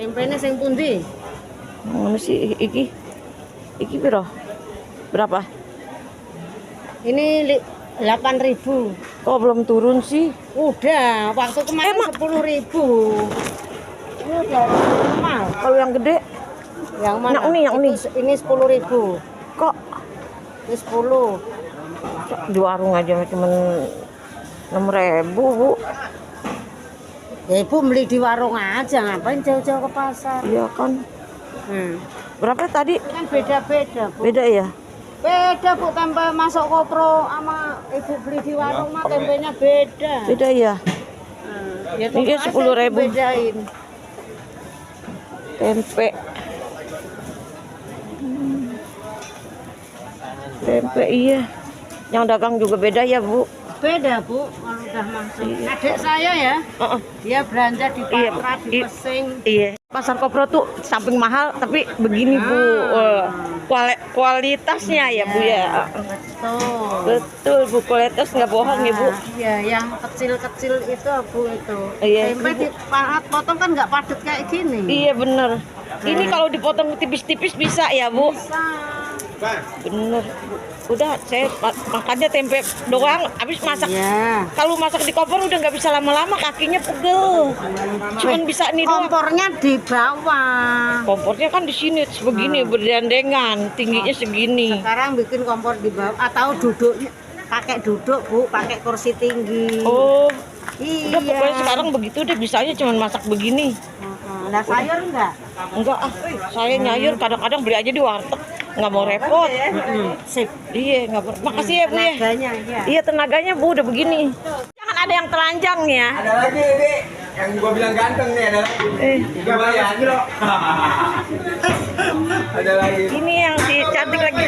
Tempenya sing pundi? Ngono sih iki piro? Berapa? Ini 8.000. Kok belum turun sih? Udah, waktu kemarin 10.000. Ini udah normal. Kalau yang gede? Yang mana? Yang ini. Ini 10.000. Kok Ini 10. di warung aja cuman 6.000, Bu. Ya Ibu beli di warung aja, ngapain jauh-jauh ke pasar? Iya kan. Berapa tadi? Kan beda-beda, Bu. Beda ya? Beda, Bu, tempe masuk kopro sama Ibu beli di warung mah tempenya beda. Beda ya? Ya, Ini 10.000. bedain. Tempe. Tempe iya. Yang dagang juga beda ya, Bu? Beda, Bu, kalau udah masuk. Adik saya ya, dia belanja di Patra, di Pesing. Iya. Pasar Kopro tuh samping mahal tapi begini, Bu. Kualitasnya ya, Bu ya. Betul. Betul, Bu. Kualitas nggak bohong ya, Bu. Iya, yang kecil-kecil itu, Bu, itu. Iya, Tempe dipotong kan nggak padat kayak gini. Iya, bener. Ini kalau dipotong tipis-tipis bisa ya, Bu? Bisa. Bener, Bu. Udah, saya makannya tempe doang, habis masak. Iya. Kalau masak di kompor udah nggak bisa lama-lama, kakinya pegel. Cuman bisa ini doang. Kompornya di bawah. Kompornya kan di sini sebegini berdandengan, tingginya segini. Sekarang bikin kompor di bawah atau duduknya pakai duduk, Bu, pakai kursi tinggi. Oh, iya. udah pokoknya sekarang begitu deh, bisanya cuman masak begini. Nah, sayur enggak? Enggak saya nyayur kadang-kadang beli aja di warteg, nggak mau repot. Sip. Iya, nggak mau. Makasih ya, Bu ya. Tenaganya, iya. Iya, tenaganya, Bu, udah begini. Jangan ada yang telanjang ya. Ada lagi ini yang gua bilang ganteng nih, ada lagi. Lumayan. Ada lagi. Ini yang si cantik lagi.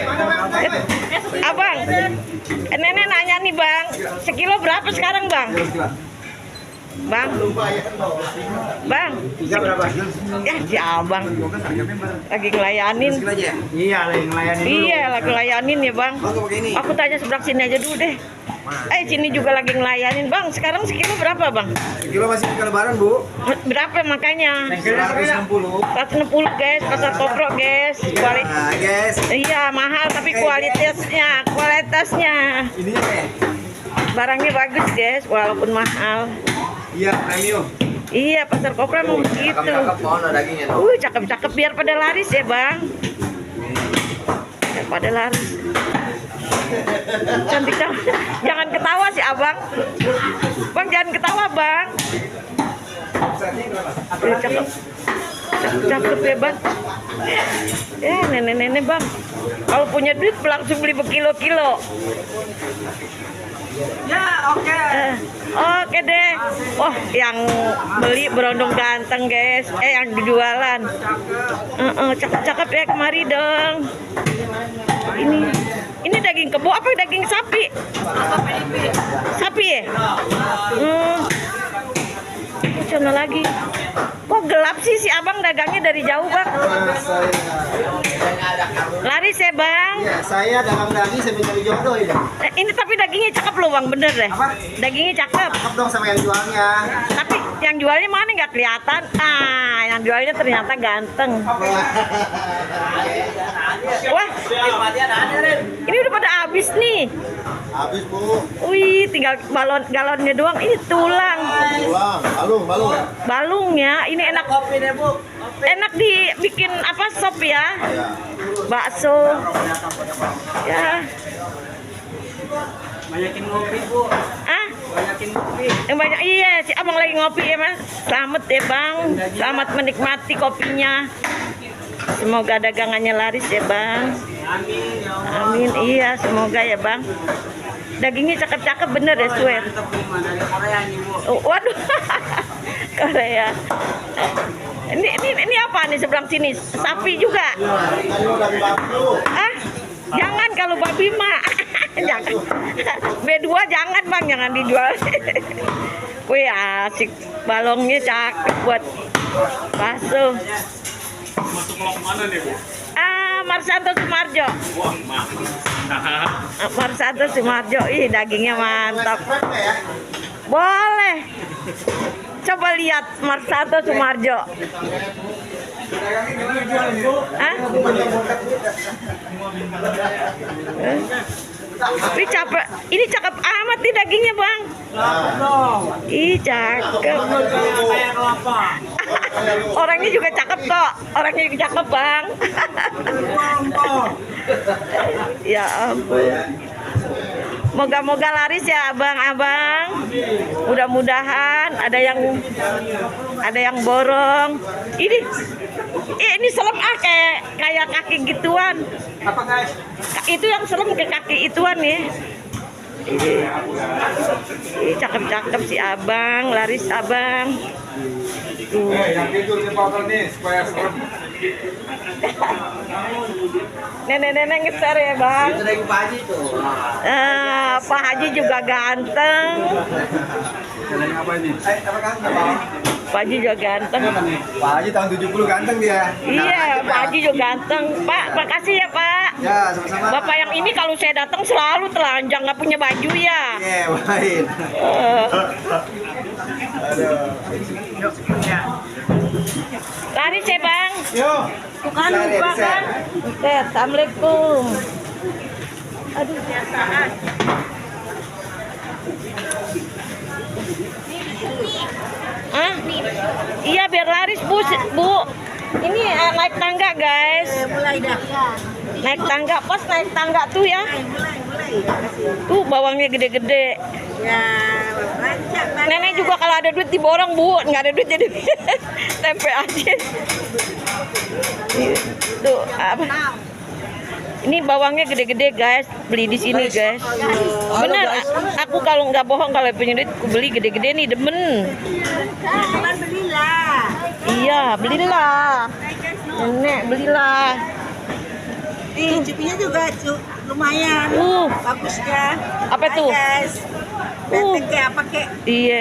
Abang, nenek nanya nih, Bang, sekilo berapa sekarang, Bang? Bang, Berapa? ya si abang lagi ngelayanin. Iya, lagi ngelayanin dulu. Iya, lagi ngelayanin ya, Bang. Aku tanya sebelah sini aja dulu deh. Sini juga lagi ngelayanin, Bang. Sekarang sekilo berapa, Bang? Kilo masih ke lebaran, Bu. Berapa makanya? 160. 160, guys. Pasar Kopro, guys. Nah, guys. Iya, mahal tapi kualitasnya. Ininya teh. Barangnya bagus, guys, walaupun mahal. Iya, premium. Iya, Pasar Kopro emang begitu. Cakep-cakep mana dagingnya, no? Cakep-cakep biar pada laris ya, Bang. Biar pada laris. Cantik. Jangan ketawa sih, Abang. Bang, jangan ketawa, Bang. Cakep. Cakep ya, Bang. Ya, nenek-nenek, Bang. Kalau punya duit langsung beli berkilo-kilo. Ya, oke. Oke deh. Oh, yang beli berondong ganteng, guys. Yang dijualan. Cakep-cakep ya, kemari dong. Ini daging kebo apa daging sapi? Sapi ya? Sana lagi. Kok gelap sih si abang dagangnya dari jauh, Bang? Laris ya, Bang? Ya, saya dagang daging saya mencari jodoh ini. Ini tapi dagingnya cakep loh, Bang, bener deh. Apa? Dagingnya cakep. Cakep dong sama yang jualnya. Tapi yang jualnya mana nggak kelihatan? Yang jualnya ternyata ganteng. Wah, ini udah pada habis nih. Habis, Bu. Wih, tinggal galonnya doang. Ini tulang. Tulang, balung. Balungnya ini enak. Kopi deh, Bu. Enak dibikin apa sop ya? Bakso. Ya. Banyakin ngopi, Bu. Banyakin ngopi. Yang banyak iya, si abang lagi ngopi ya, Mas. Selamat ya, Bang. Selamat menikmati kopinya. Semoga dagangannya laris ya, Bang. Amin, ya Allah. Amin. Iya, semoga ya, Bang. Dagingnya cakep-cakep bener ya, swear. Dari Korea nih, Bu. Oh, waduh. Korea. Ini apa nih sebelah sini? Sapi juga. Jangan kalau babi mah. Jangan. B2 jangan, Bang, jangan dijual. Wih, asik. Balongnya cakep buat bakso. Masuk blok mana nih, Bu? Marsanto Sumarjo. Wah, mantap. Marsanto Sumarjo. Ih, dagingnya mantap. Boleh. Coba lihat Marsanto Sumarjo. Hah? Ini cakep amat nih dagingnya bang. Ih cakep. Orangnya juga cakep kok. Orangnya juga cakep bang. Ya ampun. Moga-moga laris ya abang-abang. Mudah-mudahan ada yang borong. Ini serem kayak kaki gituan. Apa guys? Itu yang serem ke kaki ituan ya. Ini cakep-cakep si abang, laris abang. Yang itu dipotong nih supaya serem. Nenek-nenek ngeser ya bang. Itu dari Pak Haji tuh. Pak Haji juga ganteng. Jalan apa ini? Apa kan? Pak Haji juga ganteng. Pak Haji tahun 70 ganteng dia. Iya, Pak Haji juga ganteng. Pak, makasih ya Pak. Ya, sama-sama. Bapak yang ini kalau saya datang selalu telanjang, nggak punya baju ya. Iya, baik. Laris ya bang. Yo. Bukan lupa kan. Oke, assalamualaikum. Aduh, biasaan. Ah, iya biar laris bu. Ini naik tangga guys. Mulai dah. Naik tangga, pas naik tangga tuh ya. Tuh bawangnya gede-gede. Ya, lancar. Nenek juga kalau ada duit diborong bu, nggak ada duit jadi tempe aja. Tuh apa? Ini bawangnya gede-gede guys, beli di sini guys. Bener, aku kalau nggak bohong kalau punya duit, aku beli gede-gede nih demen. Belilah. Iya, belilah. Nenek belilah. Cupinya juga lumayan. Bagus kan? Apa tuh? Guys. Benteng kayak apa kek? Iya.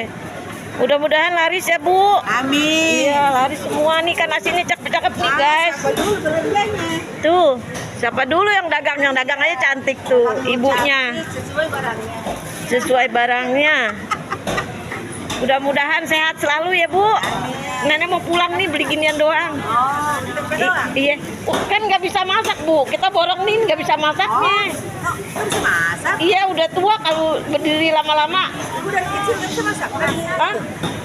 Mudah-mudahan laris ya bu. Amin. Iya laris semua nih kan nasinya cakep-cakep nih guys. Dulu belanjanya. Tuh, siapa dulu yang dagang? Yang dagang aja cantik tuh, ibunya. Sesuai barangnya. Sesuai barangnya. Mudah-mudahan sehat selalu ya bu. Nenek mau pulang nih beli ginian doang. Oh, tempe doang. Iya, kan nggak bisa masak bu. Kita borong nih nggak bisa masaknya. Kok bisa masak? Iya udah tua kalau berdiri lama-lama. Aku dari kecil nggak bisa masak. Hah?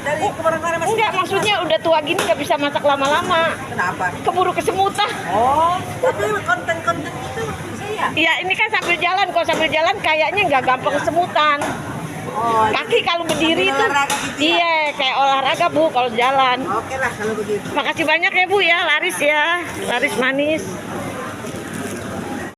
Dari kemarin-kemarin masih. Enggak, maksudnya udah tua gini nggak bisa masak lama-lama. Kenapa? Keburu kesemutan. Oh, tapi konten-konten itu bisa ya? Iya, ini kan sambil jalan. Kalau sambil jalan kayaknya nggak gampang kesemutan. Oh, Kaki kalau berdiri sambil tuh, olahraga gitu ya? iya kayak olahraga bu kalau jalan. oke lah kalau begitu. Makasih banyak ya bu ya, laris ya, laris manis.